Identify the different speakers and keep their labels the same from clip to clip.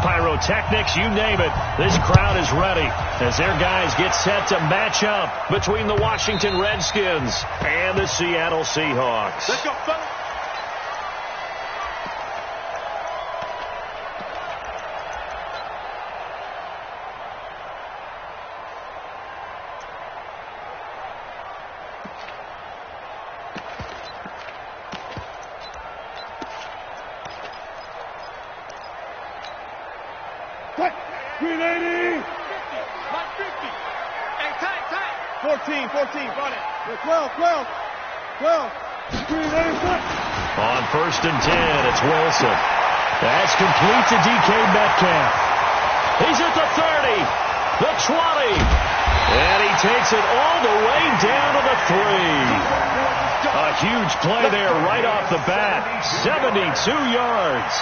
Speaker 1: pyrotechnics, you name it. This crowd is ready as their guys get set to match up between the Washington Redskins and the Seattle Seahawks.
Speaker 2: Let's go, fellas.
Speaker 3: Green 80!
Speaker 2: 50, like 50. Hey, tight.
Speaker 3: 14, run it. 12. Green 80, cut.
Speaker 1: On 1st and 10, it's Wilson. That's complete to DK Metcalf. He's at the 30, the 20, and he takes it all the way down to the 3. A huge play there right off the bat. 72 yards.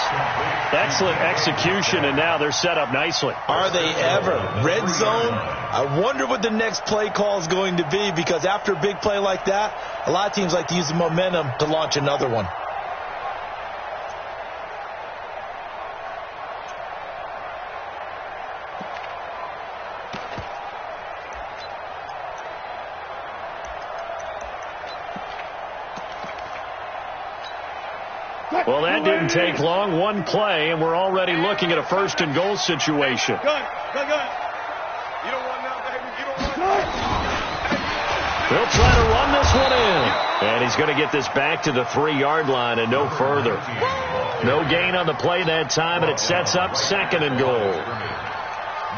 Speaker 1: Excellent execution, and now they're set up nicely.
Speaker 4: Are they ever? Red zone? I wonder what the next play call is going to be, because after a big play like that, a lot of teams like to use the momentum to launch another one.
Speaker 1: Well, that didn't take long. One play, and we're already looking at a 1st and goal situation.
Speaker 2: Gun. You don't want now, baby. You don't want now.
Speaker 1: He'll try to run this one in. And he's going to get this back to the 3-yard line and no further. No gain on the play that time, and it sets up 2nd and goal.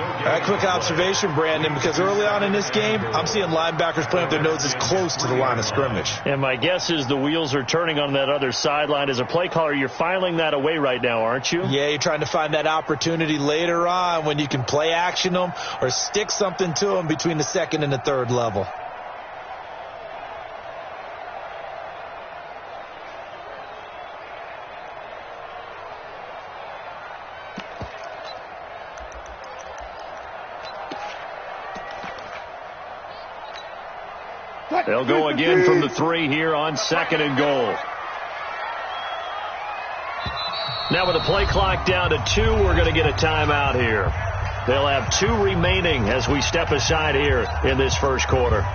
Speaker 4: A quick observation, Brandon, because early on in this game, I'm seeing linebackers playing with their noses close to the line of scrimmage.
Speaker 1: And my guess is the wheels are turning on that other sideline. As a play caller, you're filing that away right now, aren't you?
Speaker 4: Yeah, you're trying to find that opportunity later on when you can play action them or stick something to them between the 2nd and the 3rd level.
Speaker 1: They'll go again from the 3 here on 2nd and goal. Now with the play clock down to 2, we're going to get a timeout here. They'll have 2 remaining as we step aside here in this 1st quarter.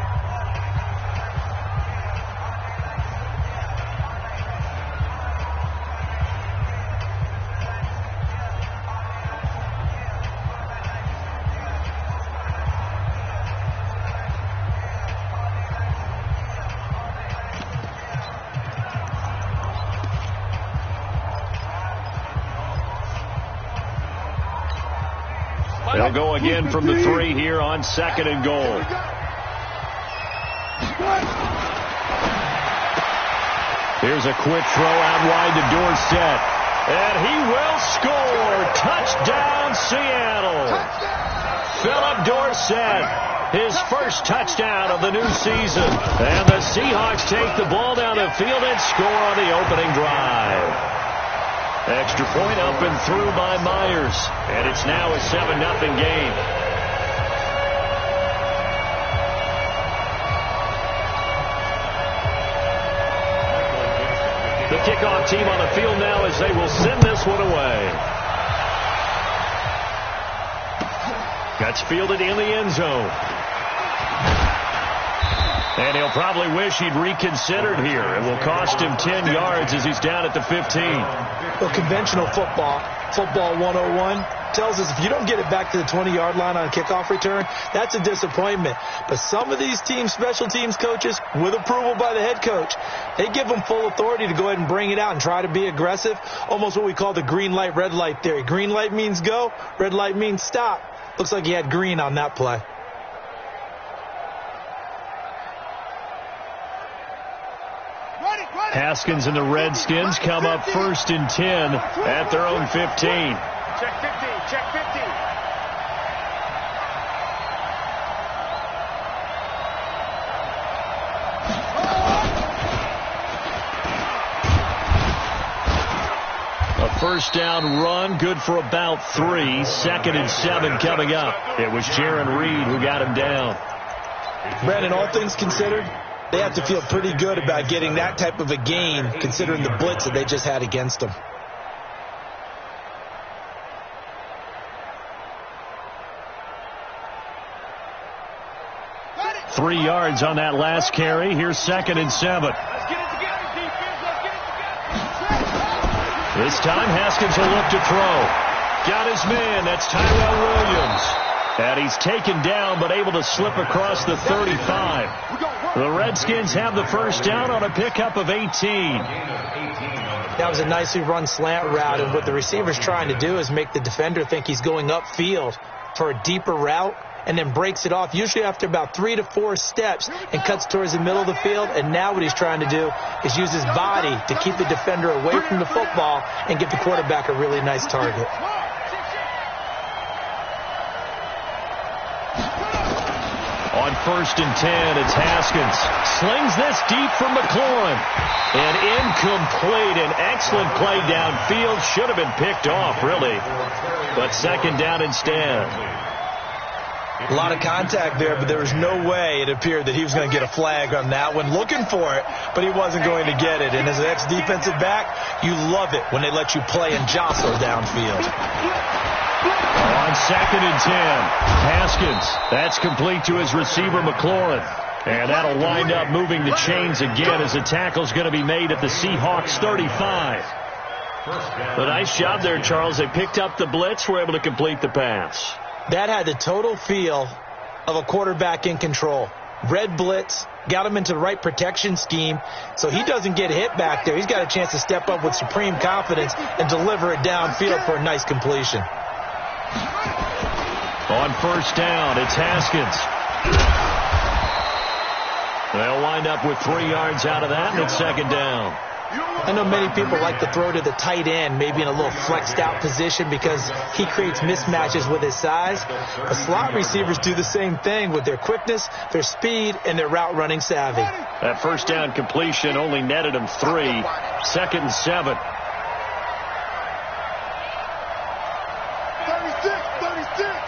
Speaker 1: They'll go again from the 3 here on 2nd and goal. Here's a quick throw out wide to Dorsett. And he will score. Touchdown, Seattle. Philip Dorsett, his 1st touchdown of the new season. And the Seahawks take the ball down the field and score on the opening drive. Extra point up and through by Myers. And it's now a 7-0 game. The kickoff team on the field now as they will send this one away. That's fielded in the end zone. And he'll probably wish he'd reconsidered here. It will cost him 10 yards as he's down at the 15.
Speaker 4: Well, conventional football 101, tells us if you don't get it back to the 20-yard line on a kickoff return, that's a disappointment. But some of these teams, special teams coaches, with approval by the head coach, they give them full authority to go ahead and bring it out and try to be aggressive, almost what we call the green light, red light theory. Green light means go, red light means stop. Looks like he had green on that play.
Speaker 1: Haskins and the Redskins come up 1st and 10 at their own 15.
Speaker 2: Check 15.
Speaker 1: A 1st down run, good for about 3. 2nd and 7 coming up. It was Jaron Reed who got him down.
Speaker 4: Brandon, all things considered, they have to feel pretty good about getting that type of a gain, considering the blitz that they just had against them.
Speaker 1: 3 yards on that last carry. Here's 2nd and 7.
Speaker 2: Let's get it together, defense. Let's get it together.
Speaker 1: This time, Haskins will look to throw. Got his man. That's Tyrell Williams. And he's taken down, but able to slip across the 35. The Redskins have the first down on a pickup of 18.
Speaker 4: That was a nicely run slant route, and what the receiver's trying to do is make the defender think he's going upfield for a deeper route, and then breaks it off, usually after about 3 to 4 steps, and cuts towards the middle of the field. And now what he's trying to do is use his body to keep the defender away from the football and give the quarterback a really nice target.
Speaker 1: On 1st and 10, it's Haskins. Slings this deep for McLaurin. And incomplete. An excellent play downfield. Should have been picked off, really. But 2nd down instead.
Speaker 4: A lot of contact there, but there was no way it appeared that he was going to get a flag on that one. Looking for it, but he wasn't going to get it. And as an ex-defensive back, you love it when they let you play and jostle downfield.
Speaker 1: On 2nd and 10, Haskins. That's complete to his receiver, McLaurin. And that'll wind up moving the chains again as the tackle's going to be made at the Seahawks 35. A nice job there, Charles. They picked up the blitz, were able to complete the pass.
Speaker 4: That had the total feel of a quarterback in control. Red blitz, got him into the right protection scheme, so he doesn't get hit back there. He's got a chance to step up with supreme confidence and deliver it downfield for a nice completion.
Speaker 1: On 1st down, it's Haskins. They'll wind up with 3 yards out of that, and it's 2nd down.
Speaker 4: I know many people like to throw to the tight end, maybe in a little flexed out position because he creates mismatches with his size. But slot receivers do the same thing with their quickness, their speed, and their route running savvy.
Speaker 1: That 1st down completion only netted him 3. 2nd and 7.
Speaker 3: 36.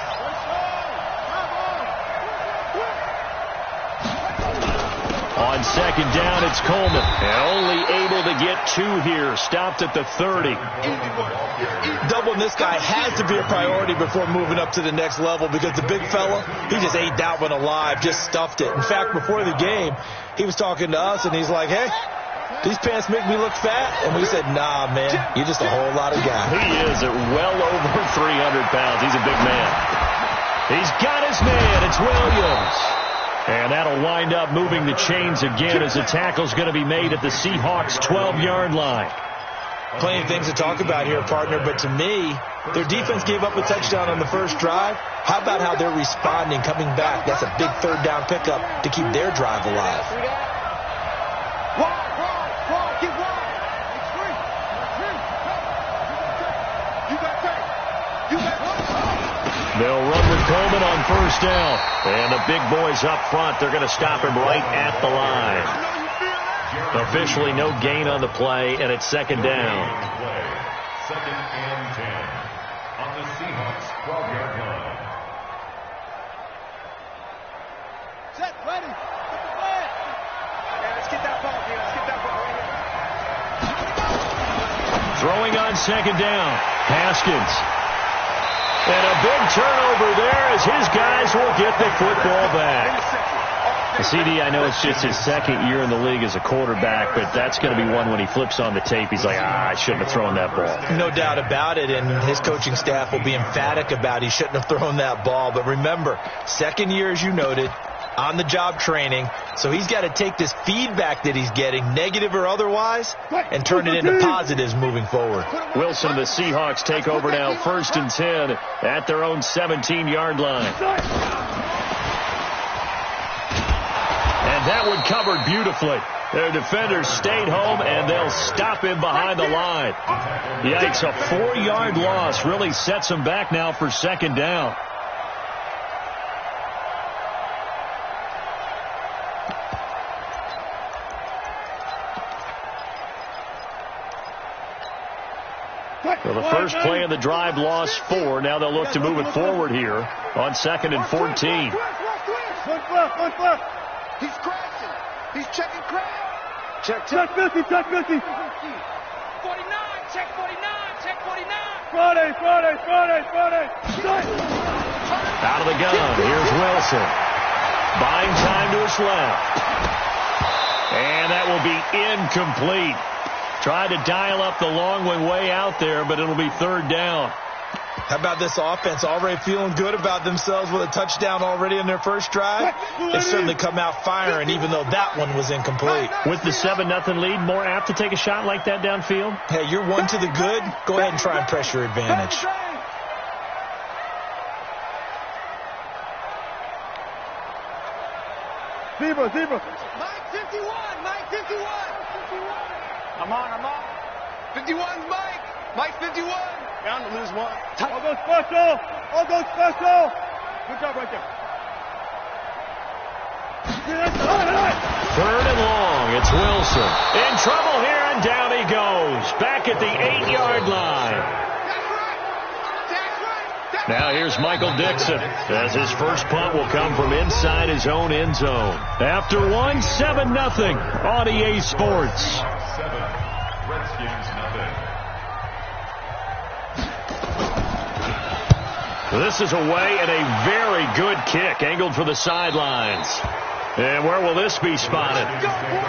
Speaker 1: On 2nd down, it's Coleman. And only able to get 2 here. Stopped at the 30.
Speaker 4: Doubling this guy has to be a priority before moving up to the next level because the big fella, he just ate that one alive, just stuffed it. In fact, before the game, he was talking to us, and he's like, hey, these pants make me look fat. And we said, nah, man, you're just a whole lot of guy.
Speaker 1: He is at well over 300 pounds. He's a big man. He's got his man. It's Williams. And that'll wind up moving the chains again as the tackle's going to be made at the Seahawks' 12-yard line.
Speaker 4: Plenty of things to talk about here, partner, but to me, their defense gave up a touchdown on the first drive. How about how they're responding, coming back? That's a big 3rd down pickup to keep their drive alive.
Speaker 3: Keep wide. It's free. You got
Speaker 1: They'll run with Coleman on 1st down. And the big boys up front, they're going to stop him right at the line. Officially no gain on the play, and it's 2nd down.
Speaker 5: 2nd and 10 on the Seahawks 12-yard line.
Speaker 3: Set, ready. Get the flag. Yeah, let's get that ball, dude. Let's get that ball right here.
Speaker 1: Throwing on 2nd down. Haskins. And a big turnover there as his guys will get the football back. CD, I know it's just his 2nd year in the league as a quarterback, but that's going to be one when he flips on the tape. He's like, I shouldn't have thrown that ball.
Speaker 4: No doubt about it, and his coaching staff will be emphatic about he shouldn't have thrown that ball. But remember, 2nd year, as you noted, on-the-job training, so he's got to take this feedback that he's getting, negative or otherwise, and turn it into positives moving forward.
Speaker 1: Wilson and the Seahawks take over now, 1st and 10 at their own 17-yard line. And that one covered beautifully. Their defenders stayed home, and they'll stop him behind the line. Yikes, a 4-yard loss really sets them back now for 2nd down. So the first play of the drive lost 4. Now they'll look to move it forward here on 2nd and 14.
Speaker 3: One left. He's crashing. He's checking crash. Check 50. 49. Check 49. Friday.
Speaker 1: Out of the gun. Here's Wilson. Buying time to his left. And that will be incomplete. Tried to dial up the long one way out there, but it'll be third down.
Speaker 4: How about this offense already feeling good about themselves with a touchdown already in their first drive? They certainly come out firing, even though that one was incomplete.
Speaker 1: With the 7-0 lead, more apt to take a shot like that downfield?
Speaker 4: Hey, you're one to the good. Go ahead and try and press your advantage.
Speaker 3: Zebra. Mike 51. Mike 51. I'm on. 51's Mike. Mike 51. Bound to lose one. All go special. Good job right there.
Speaker 1: Third and long. It's Wilson. In trouble here, and down he goes. Back at the 8-yard line. Now here's Michael Dixon, as his first punt will come from inside his own end zone. After one, 7-0 on EA Sports.
Speaker 5: 7, Redskins nothing.
Speaker 1: This is away and a very good kick, angled for the sidelines. And where will this be spotted?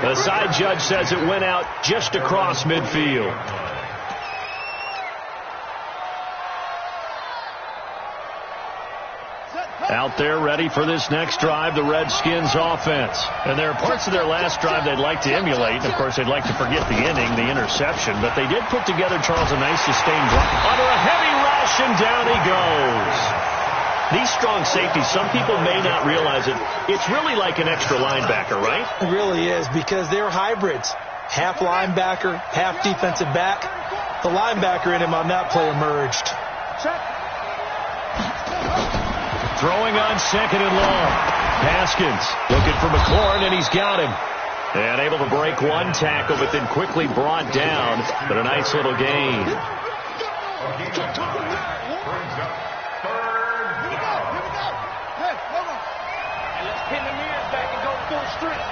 Speaker 1: The side judge says it went out just across midfield. Out there ready for this next drive, the Redskins offense. And there are parts of their last drive they'd like to emulate. Of course, they'd like to forget the inning, the interception. But they did put together, Charles, a nice sustained drive. Under a heavy rush, and down he goes. These strong safeties, some people may not realize it. It's really like an extra linebacker, right?
Speaker 4: It really is, because they're hybrids. Half linebacker, half defensive back. The linebacker in him on that play emerged.
Speaker 1: Throwing on second and long. Haskins looking for McLaurin, and he's got him. And able to break one tackle, but then quickly brought down. But a nice little gain.
Speaker 5: Brings up 3rd down.
Speaker 3: Hey, come on. And let's pin the mirrors back and go full strength.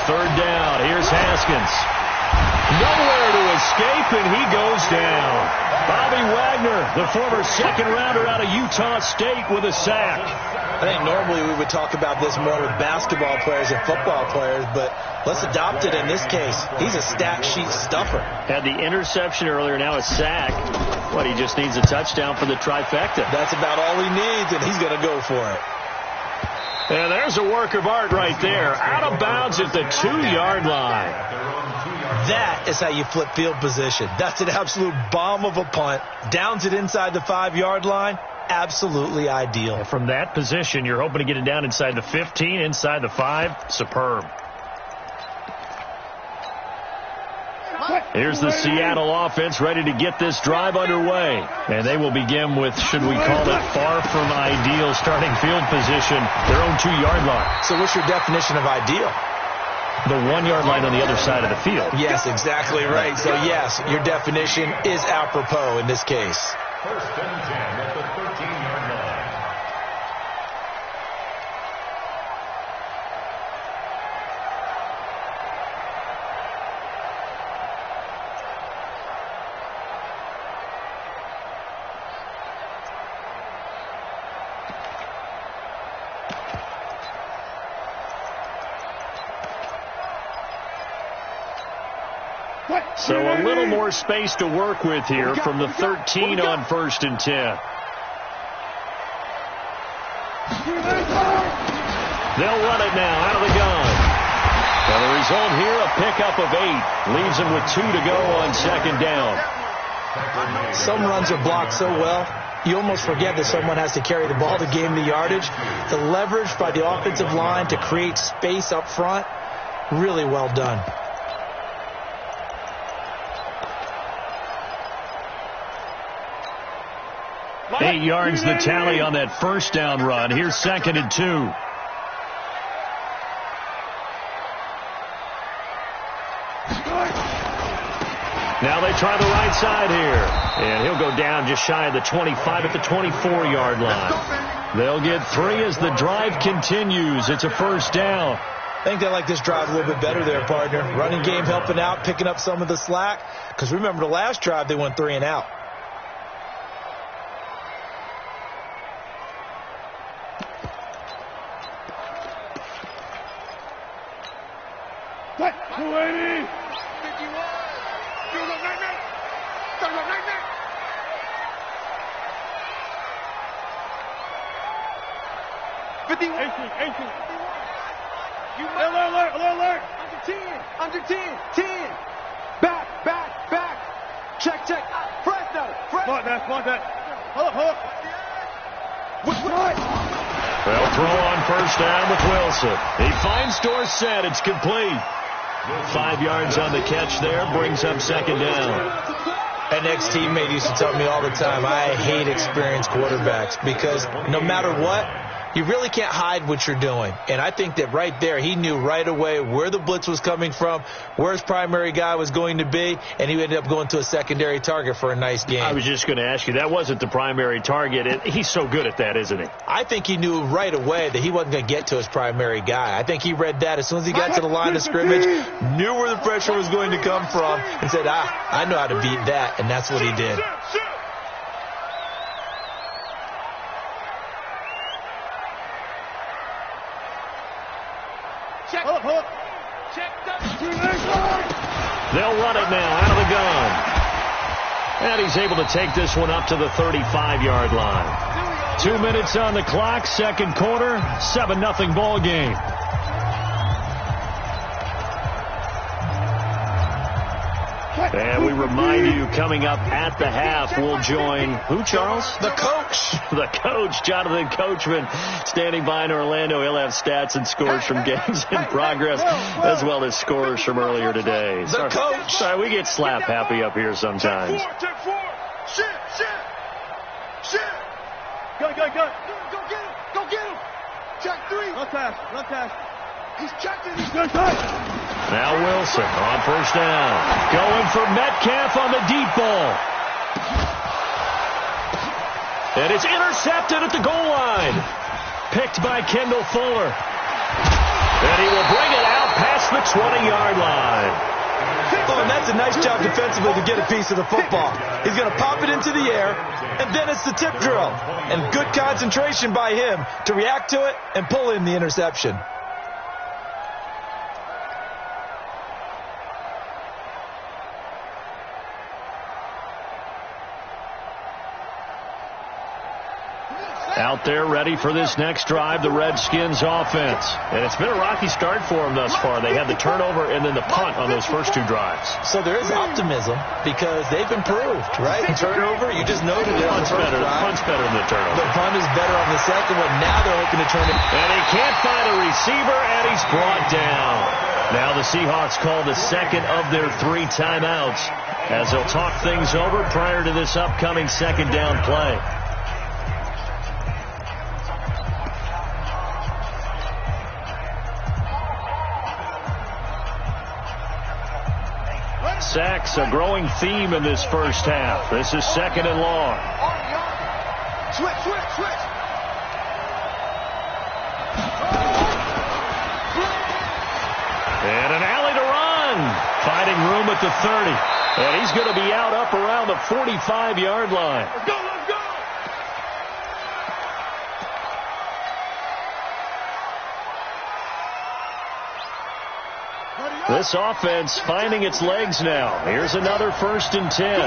Speaker 1: Third down. Here's Haskins. Nowhere to escape, and he goes down. Bobby Wagner, the former second-rounder out of Utah State, with a sack.
Speaker 4: I think normally we would talk about this more with basketball players and football players, but let's adopt it in this case. He's a stat sheet stuffer.
Speaker 1: Had the interception earlier, now a sack. What, he just needs a touchdown for the trifecta.
Speaker 4: That's about all he needs, and he's going to go for it.
Speaker 1: And there's a work of art right there. Out of bounds at the 2-yard line.
Speaker 4: That is how you flip field position. That's an absolute bomb of a punt. Downs it inside the 5-yard line. Absolutely ideal.
Speaker 1: From that position, you're hoping to get it down inside the 15, inside the 5. Superb. Here's the Seattle offense ready to get this drive underway. And they will begin with, should we call it, far from ideal starting field position, their own 2-yard line.
Speaker 4: So what's your definition of ideal?
Speaker 1: The 1-yard line on the other side of the field.
Speaker 4: Yes, exactly right. So, yes, your definition is apropos in this case.
Speaker 5: 1st and 10 at the 13-yard line.
Speaker 1: So a little more space to work with here from the 13 on 1st and 10. They'll run it now out of the gun. And the result here, a pickup of 8. Leaves them with 2 to go on 2nd down.
Speaker 4: Some runs are blocked so well, you almost forget that someone has to carry the ball to gain the yardage. The leverage by the offensive line to create space up front, really well done.
Speaker 1: 8 yards the tally on that 1st down run. Here's 2nd and 2. Now they try the right side here. And he'll go down just shy of the 25 at the 24-yard line. They'll get 3 as the drive continues. It's a 1st down.
Speaker 4: I think they like this drive a little bit better there, partner. Running game helping out, picking up some of the slack. Because remember the last drive, they went 3 and out.
Speaker 3: 280. 51. You're the nightmare. You're the nightmare. 51. 18. You alert. Under 10. 10. Back. Check. Front that. Hold.
Speaker 1: They'll throw on first down with Wilson. He finds Dorsett. It's complete. 5 yards on the catch there. Brings up second down.
Speaker 4: An ex-teammate used to tell me all the time, I hate experienced quarterbacks because no matter what, you really can't hide what you're doing. And I think that right there, he knew right away where the blitz was coming from, where his primary guy was going to be, and he ended up going to a secondary target for a nice game.
Speaker 1: I was just going to ask you, that wasn't the primary target. He's so good at that, isn't he?
Speaker 4: I think he knew right away that he wasn't going to get to his primary guy. I think he read that as soon as he got to the line of scrimmage, knew where the pressure was going to come from, and said, I know how to beat that, and that's what he did.
Speaker 1: They'll run it now out of the gun. And he's able to take this one up to the 35-yard line. 2 minutes on the clock, second quarter, 7-0 ball game. And we remind you, coming up at the half, we'll join who, Charles?
Speaker 4: The coach.
Speaker 1: The coach, Jonathan Coachman, standing by in Orlando. He'll have stats and scores from games in progress, as well as scores from earlier today.
Speaker 4: The coach.
Speaker 1: Sorry, we get slap happy up here sometimes.
Speaker 3: Check four. Shit. Go get him. Check 3. Left pass. He's checking. He's good.
Speaker 1: Now Wilson on first down. Going for Metcalf on the deep ball. And it's intercepted at the goal line. Picked by Kendall Fuller. And he will bring it out past the 20-yard line.
Speaker 4: Oh, and that's a nice job defensively to get a piece of the football. He's going to pop it into the air, and then it's the tip drill. And good concentration by him to react to it and pull in the interception.
Speaker 1: Out there ready for this next drive, the Redskins offense. And it's been a rocky start for them thus far. They had the turnover and then the punt on those first 2 drives.
Speaker 4: So there is optimism because they've improved, right? Turnover, you just noted it on the first drive.
Speaker 1: Punt's better than the turnover.
Speaker 4: The punt is better on the second one. Now they're hoping to turn it.
Speaker 1: And he can't find a receiver, and he's brought down. Now the Seahawks call the second of their 3 timeouts as they'll talk things over prior to this upcoming second down play. Sacks, a growing theme in this first half. This is second and long.
Speaker 3: Switch.
Speaker 1: And an alley to run. Finding room at the 30. And he's going to be out up around the 45-yard line.
Speaker 3: Let's go.
Speaker 1: This offense finding its legs now. Here's another 1st and 10.
Speaker 3: Check 24.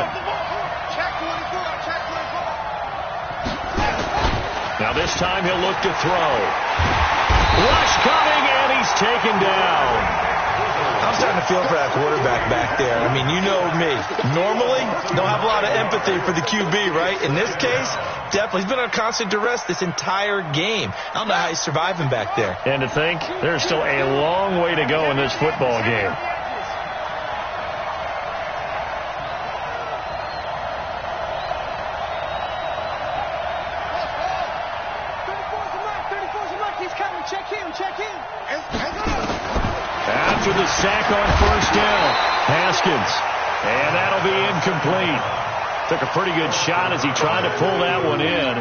Speaker 1: Now this time he'll look to throw. Rush coming, and he's taken down.
Speaker 4: I'm starting to feel for that quarterback back there. I mean, you know me. Normally, don't have a lot of empathy for the QB, right? In this case, definitely. He's been on constant duress this entire game. I don't know how he's surviving back there.
Speaker 1: And to think, there's still a long way to go in this football game. After the sack on first down, Haskins. And that'll be incomplete. Took a pretty good shot as he tried to pull that one in.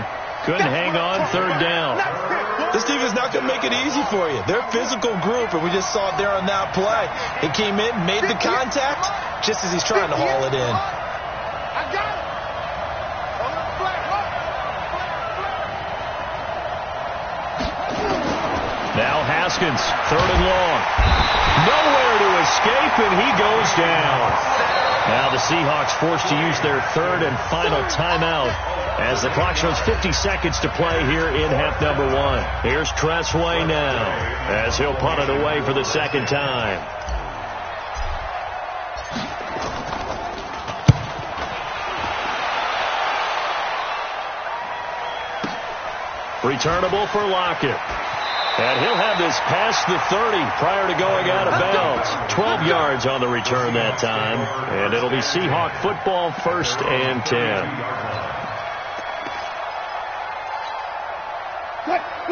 Speaker 1: Couldn't hang on third down.
Speaker 4: This team is not going to make it easy for you. They're a physical group, and we just saw it there on that play. He came in, made the contact, just as he's trying to haul it in.
Speaker 3: I got it.
Speaker 1: Now Haskins, 3rd and long. Nowhere to escape, and he goes down. Now the Seahawks forced to use their 3rd and final timeout as the clock shows 50 seconds to play here in half number 1. Here's Tressway now as he'll punt it away for the 2nd time. Returnable for Lockett. And he'll have this past the 30 prior to going out of bounds. 12 yards on the return that time. And it'll be Seahawk football, 1st and 10.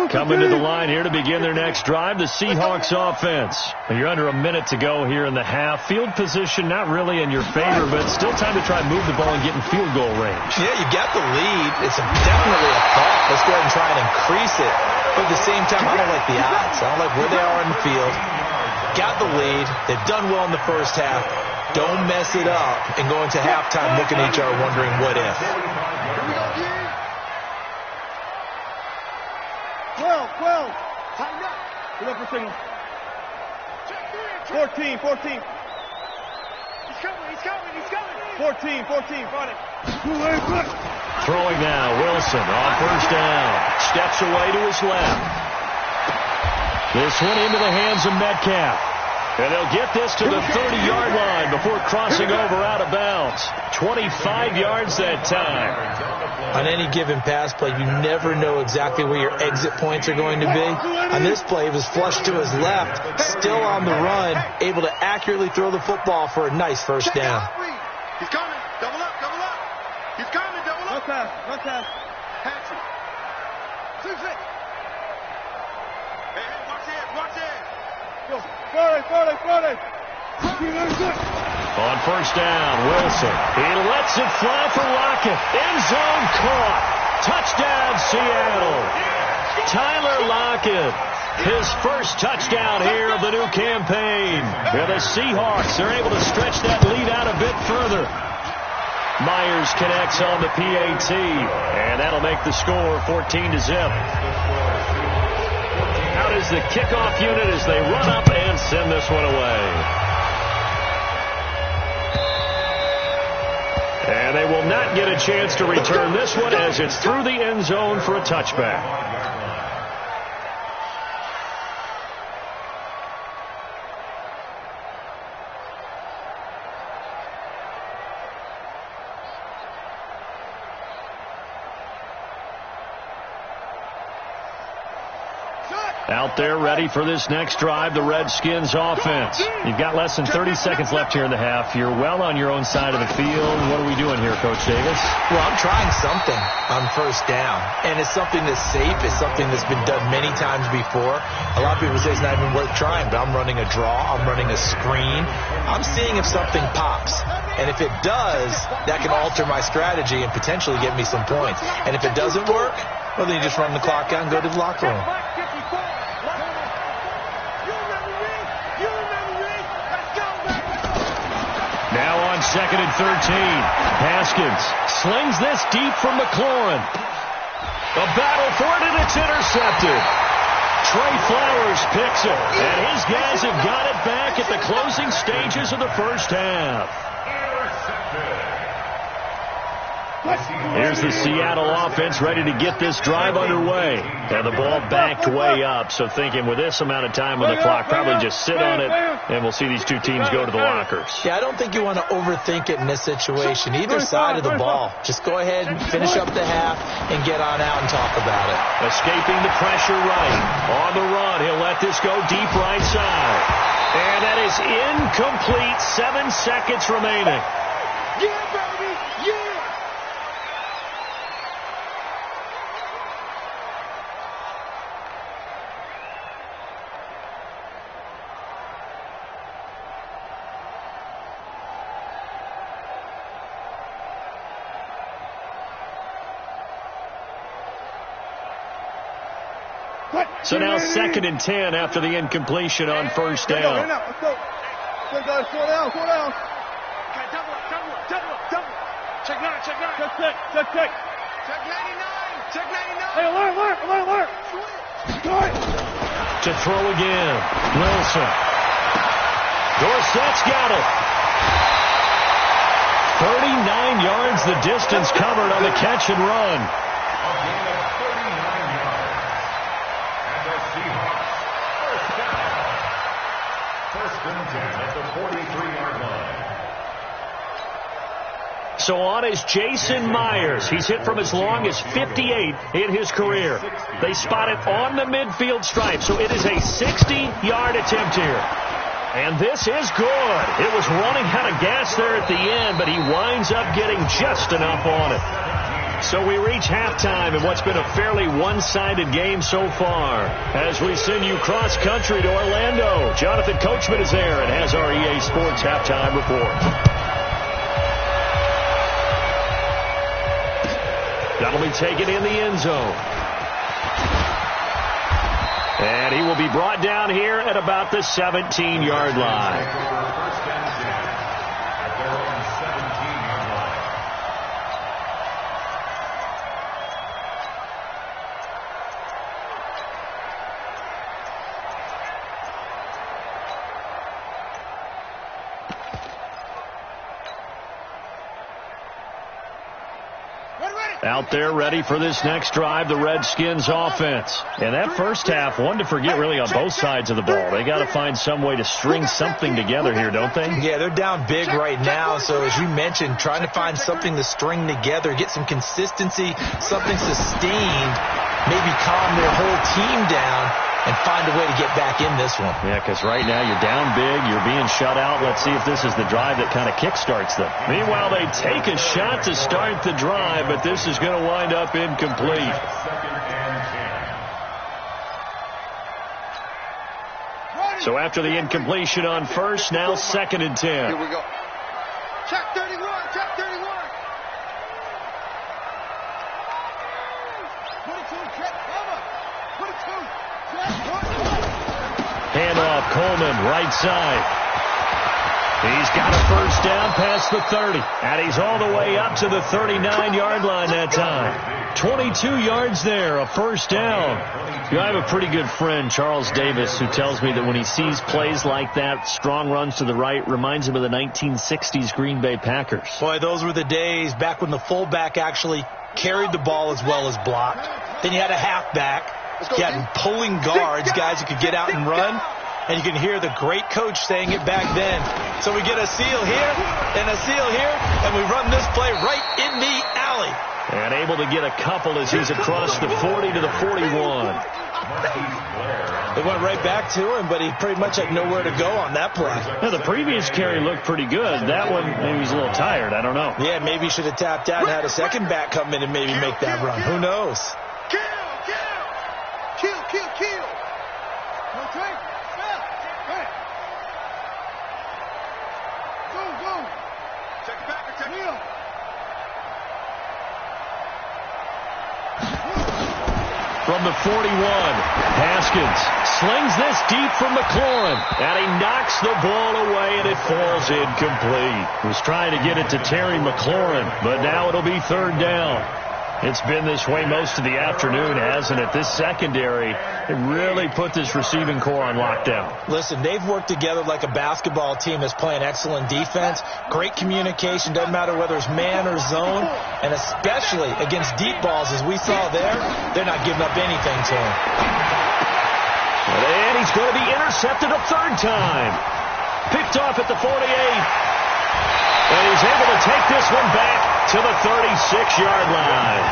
Speaker 1: Coming to the line here to begin their next drive, the Seahawks offense. You're under a minute to go here in the half. Field position not really in your favor, but still time to try and move the ball and get in field goal range.
Speaker 4: Yeah, you got the lead. It's definitely a thought. Let's go ahead and try and increase it. But at the same time, I don't like the odds. I don't like where they are in the field. Got the lead. They've done well in the first half. Don't mess it up and go into halftime looking at each other wondering what if.
Speaker 3: 12. Tighten up. Get up for signal. 14. He's coming. 14. Got it.
Speaker 1: Throwing now, Wilson on 1st down. Steps away to his left. This one into the hands of Metcalf. And they'll get this to the 30-yard line before crossing over out of bounds. 25 yards that time.
Speaker 4: On any given pass play, you never know exactly where your exit points are going to be. On this play, it was flushed to his left, still on the run, able to accurately throw the football for a nice 1st down.
Speaker 2: He's coming. Double up. He's coming. Double up.
Speaker 3: One pass.
Speaker 2: Patch it. Hey, watch it.
Speaker 3: Go. Friday.
Speaker 1: On 1st down, Wilson. He lets it fly for Lockett. End zone caught. Touchdown, Seattle. Tyler Lockett. His first touchdown here of the new campaign. And the Seahawks are able to stretch that lead out a bit further. Myers connects on the PAT. And that'll make the score 14-0. Out is the kickoff unit as they run up and send this one away. And they will not get a chance to return this one as it's through the end zone for a touchback. Out there ready for this next drive, the Redskins offense. You've got less than 30 seconds left here in the half. You're well on your own side of the field. What are we doing here, Coach Davis?
Speaker 4: Well, I'm trying something on 1st down, and it's something that's safe. It's something that's been done many times before. A lot of people say it's not even worth trying, but I'm running a draw. I'm running a screen. I'm seeing if something pops. And if it does, that can alter my strategy and potentially get me some points. And if it doesn't work, well, then you just run the clock out and go to the locker room.
Speaker 1: Now on 2nd and 13. Haskins slings this deep from McLaurin. A battle for it, and it's intercepted. Trey Flowers picks it, and his guys have got it back at the closing stages of the first half. Here's the Seattle offense ready to get this drive underway. And the ball backed way up, so thinking with this amount of time on the clock, probably just sit on it, and we'll see these two teams go to the lockers.
Speaker 4: Yeah, I don't think you want to overthink it in this situation. Either side of the ball. Just go ahead and finish up the half and get on out and talk about it.
Speaker 1: Escaping the pressure right. On the run, he'll let this go deep right side. And that is incomplete. 7 seconds remaining.
Speaker 3: Yeah, baby! Yeah!
Speaker 1: So now 2nd and 10 after the incompletion on 1st down.
Speaker 3: Let's go. Slow down. Double. Check 9. Check 99. Check 99.
Speaker 2: Check 99.
Speaker 3: Hey, alert.
Speaker 1: To throw again. Wilson. Dorsett's got it. 39 yards the distance covered on the catch and run.
Speaker 5: A gain of 39 yards. And the Seahawks first down. First and 10 at the 43-yard line.
Speaker 1: So on is Jason Myers. He's hit from as long as 58 in his career. They spot it on the midfield stripe, so it is a 60-yard attempt here. And this is good. It was running out of gas there at the end, but he winds up getting just enough on it. So we reach halftime in what's been a fairly one-sided game so far. As we send you cross-country to Orlando, Jonathan Coachman is there and has our EA Sports halftime report. That'll be taken in the end zone. And he will be brought down here at about the 17-yard line.
Speaker 5: First and 10 at their own 17-yard line.
Speaker 1: Out there ready for this next drive, the Redskins offense. And that first half, one to forget really on both sides of the ball. They got to find some way to string something together here, don't they?
Speaker 4: Yeah, they're down big right now. So as you mentioned, trying to find something to string together, get some consistency, something sustained, maybe calm their whole team down and find a way to get back in this one.
Speaker 1: Yeah, because right now you're down big, you're being shut out. Let's see if this is the drive that kind of kickstarts them. Meanwhile, they take a shot to start the drive, but this is going to wind up incomplete.
Speaker 5: Second and 10.
Speaker 1: So after the incompletion on first, now second and 10.
Speaker 3: Here we go. Check 31, check 31. 22, check cover. 22.
Speaker 1: Handoff, Coleman, right side. He's got a first down past the 30. And he's all the way up to the 39-yard line that time. 22 yards there, a first down. You know, I have a pretty good friend, Charles Davis, who tells me that when he sees plays like that, strong runs to the right, reminds him of the 1960s Green Bay Packers.
Speaker 4: Boy, those were the days back when the fullback actually carried the ball as well as blocked. Then you had a halfback. You had pulling guards, guys who could get out and run. And you can hear the great coach saying it back then. So we get a seal here and a seal here, and we run this play right in the alley.
Speaker 1: And able to get a couple as he's across the 40 to the 41.
Speaker 4: They went right back to him, but he pretty much had nowhere to go on that play.
Speaker 1: Now, the previous carry looked pretty good. That one, maybe he's a little tired. I don't know.
Speaker 4: Yeah, maybe he should have tapped out and had a second back come in and maybe make that run. Who knows?
Speaker 3: Kill. No trade. Stop. Hey. Go. Check it back. Check it.
Speaker 1: From the 41, Haskins slings this deep from McLaurin, and he knocks the ball away, and it falls incomplete. Was trying to get it to Terry McLaurin, but now it'll be third down. It's been this way most of the afternoon, hasn't it? This secondary really put this receiving core on lockdown.
Speaker 4: Listen, they've worked together like a basketball team that's playing excellent defense. Great communication, doesn't matter whether it's man or zone, and especially against deep balls as we saw there, they're not giving up anything to him.
Speaker 1: And he's going to be intercepted a third time. Picked off at the 48. And he's able to take this one back to the 36-yard line.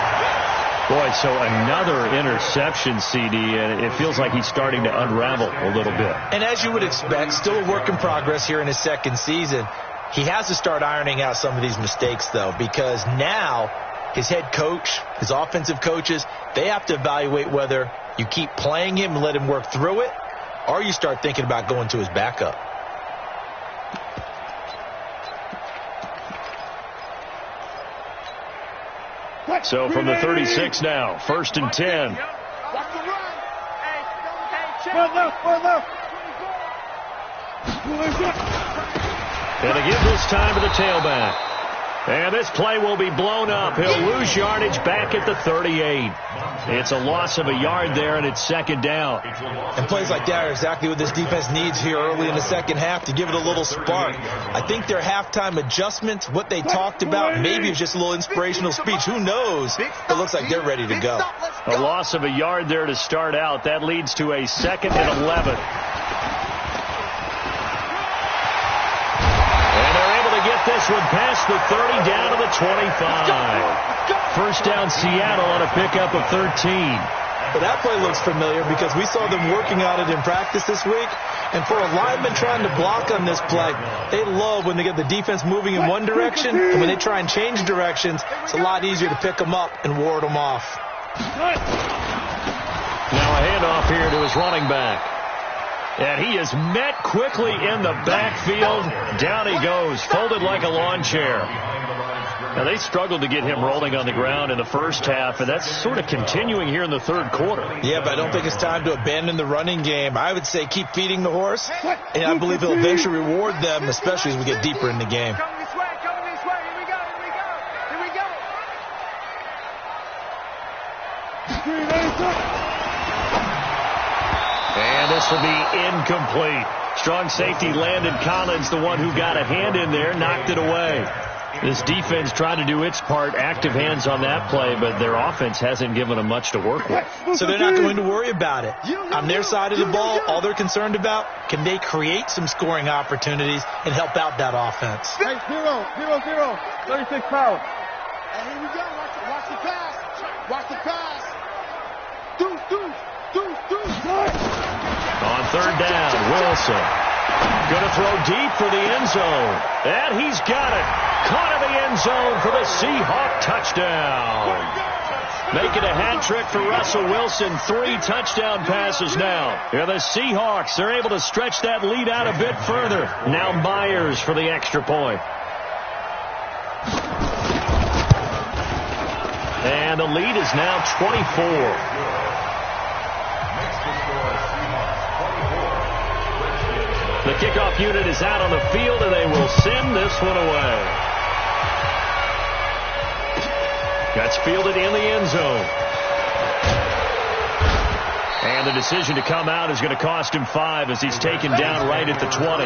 Speaker 1: Boy, so another interception, CD, and it feels like he's starting to unravel a little bit.
Speaker 4: And as you would expect, still a work in progress here in his second season. He has to start ironing out some of these mistakes, though, because now his head coach, his offensive coaches, they have to evaluate whether you keep playing him and let him work through it, or you start thinking about going to his backup.
Speaker 1: So from the 36 now, first and 10. And again this time to the tailback. And this play will be blown up. He'll lose yardage back at the 38. It's a loss of a yard there, and it's second down.
Speaker 4: And plays like that are exactly what this defense needs here early in the second half to give it a little spark. I think their halftime adjustments, what they talked about, maybe it's just a little inspirational speech. Who knows? It looks like they're ready to go.
Speaker 1: A loss of a yard there to start out. That leads to a 2nd and 11. Get this one past the 30 down to the 25. First down Seattle on a pickup of 13.
Speaker 4: But that play looks familiar because we saw them working on it in practice this week. And for a lineman trying to block on this play, they love when they get the defense moving in one direction. And when they try and change directions, it's a lot easier to pick them up and ward them off.
Speaker 1: Now a handoff here to his running back. And he is met quickly in the backfield. Down he goes, folded like a lawn chair. Now, they struggled to get him rolling on the ground in the first half, and that's sort of continuing here in the third quarter.
Speaker 4: Yeah, but I don't think it's time to abandon the running game. I would say keep feeding the horse, and I believe he'll eventually reward them, especially as we get deeper in the game.
Speaker 3: Coming this way, here we go.
Speaker 1: And this will be incomplete. Strong safety Landon Collins, the one who got a hand in there, knocked it away. This defense tried to do its part, active hands on that play, but their offense hasn't given them much to work with.
Speaker 4: So they're not going to worry about it. On their side of the ball, all they're concerned about, can they create some scoring opportunities and help out that offense?
Speaker 3: Hey, 0-0-0, 36 power. And here we go. Watch the pass. Watch the pass. Deuce.
Speaker 1: On third down, Wilson. Going to throw deep for the end zone. And he's got it. Caught in the end zone for the Seahawk touchdown. Making a hat trick for Russell Wilson. 3 touchdown passes now. Yeah, the Seahawks are able to stretch that lead out a bit further. Now Myers for the extra point. And the lead is now 24. The kickoff unit is out on the field, and they will send this one away. That's fielded in the end zone. And the decision to come out is going to cost him 5 as he's taken down right at the 20.